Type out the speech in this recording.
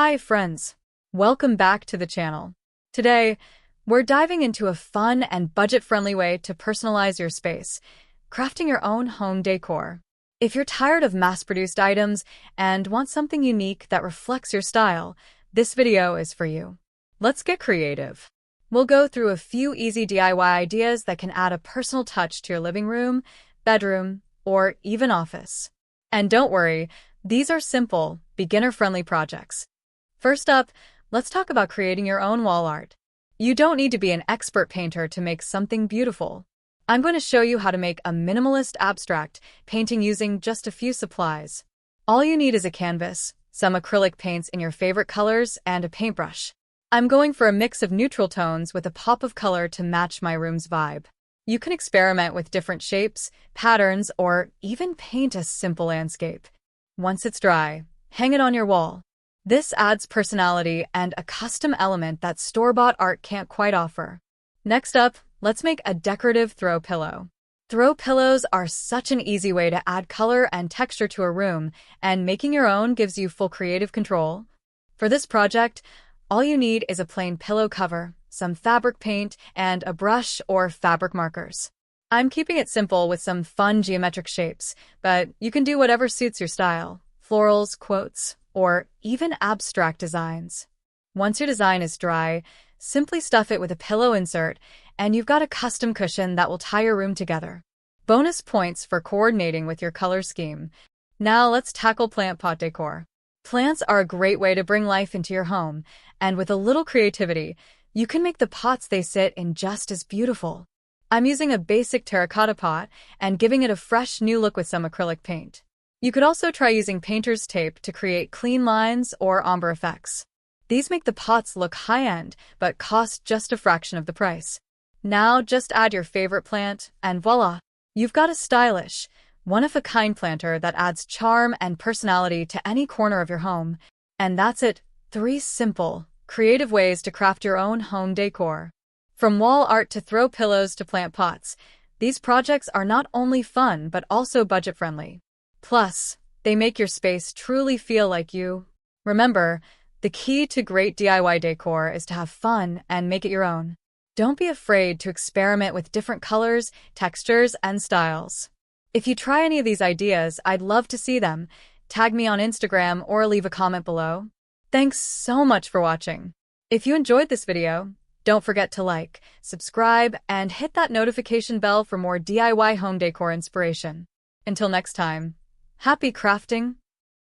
Hi friends, welcome back to the channel. Today, we're diving into a fun and budget-friendly way to personalize your space, crafting your own home decor. If you're tired of mass-produced items and want something unique that reflects your style, this video is for you. Let's get creative. We'll go through a few easy DIY ideas that can add a personal touch to your living room, bedroom, or even office. And don't worry, these are simple, beginner-friendly projects. First up, let's talk about creating your own wall art. You don't need to be an expert painter to make something beautiful. I'm going to show you how to make a minimalist abstract painting using just a few supplies. All you need is a canvas, some acrylic paints in your favorite colors, and a paintbrush. I'm going for a mix of neutral tones with a pop of color to match my room's vibe. You can experiment with different shapes, patterns, or even paint a simple landscape. Once it's dry, hang it on your wall. This adds personality and a custom element that store-bought art can't quite offer. Next up, let's make a decorative throw pillow. Throw pillows are such an easy way to add color and texture to a room, and making your own gives you full creative control. For this project, all you need is a plain pillow cover, some fabric paint, and a brush or fabric markers. I'm keeping it simple with some fun geometric shapes, but you can do whatever suits your style: florals, quotes, or even abstract designs. Once your design is dry, simply stuff it with a pillow insert, and you've got a custom cushion that will tie your room together. Bonus points for coordinating with your color scheme. Now let's tackle plant pot decor. Plants are a great way to bring life into your home, and with a little creativity, you can make the pots they sit in just as beautiful. I'm using a basic terracotta pot and giving it a fresh new look with some acrylic paint. You could also try using painter's tape to create clean lines or ombre effects. These make the pots look high-end, but cost just a fraction of the price. Now just add your favorite plant, and voila! You've got a stylish, one-of-a-kind planter that adds charm and personality to any corner of your home. And that's it, 3 simple, creative ways to craft your own home decor. From wall art to throw pillows to plant pots, these projects are not only fun but also budget-friendly. Plus, they make your space truly feel like you. Remember, the key to great DIY decor is to have fun and make it your own. Don't be afraid to experiment with different colors, textures, and styles. If you try any of these ideas, I'd love to see them. Tag me on Instagram or leave a comment below. Thanks so much for watching. If you enjoyed this video, don't forget to like, subscribe, and hit that notification bell for more DIY home decor inspiration. Until next time, happy crafting!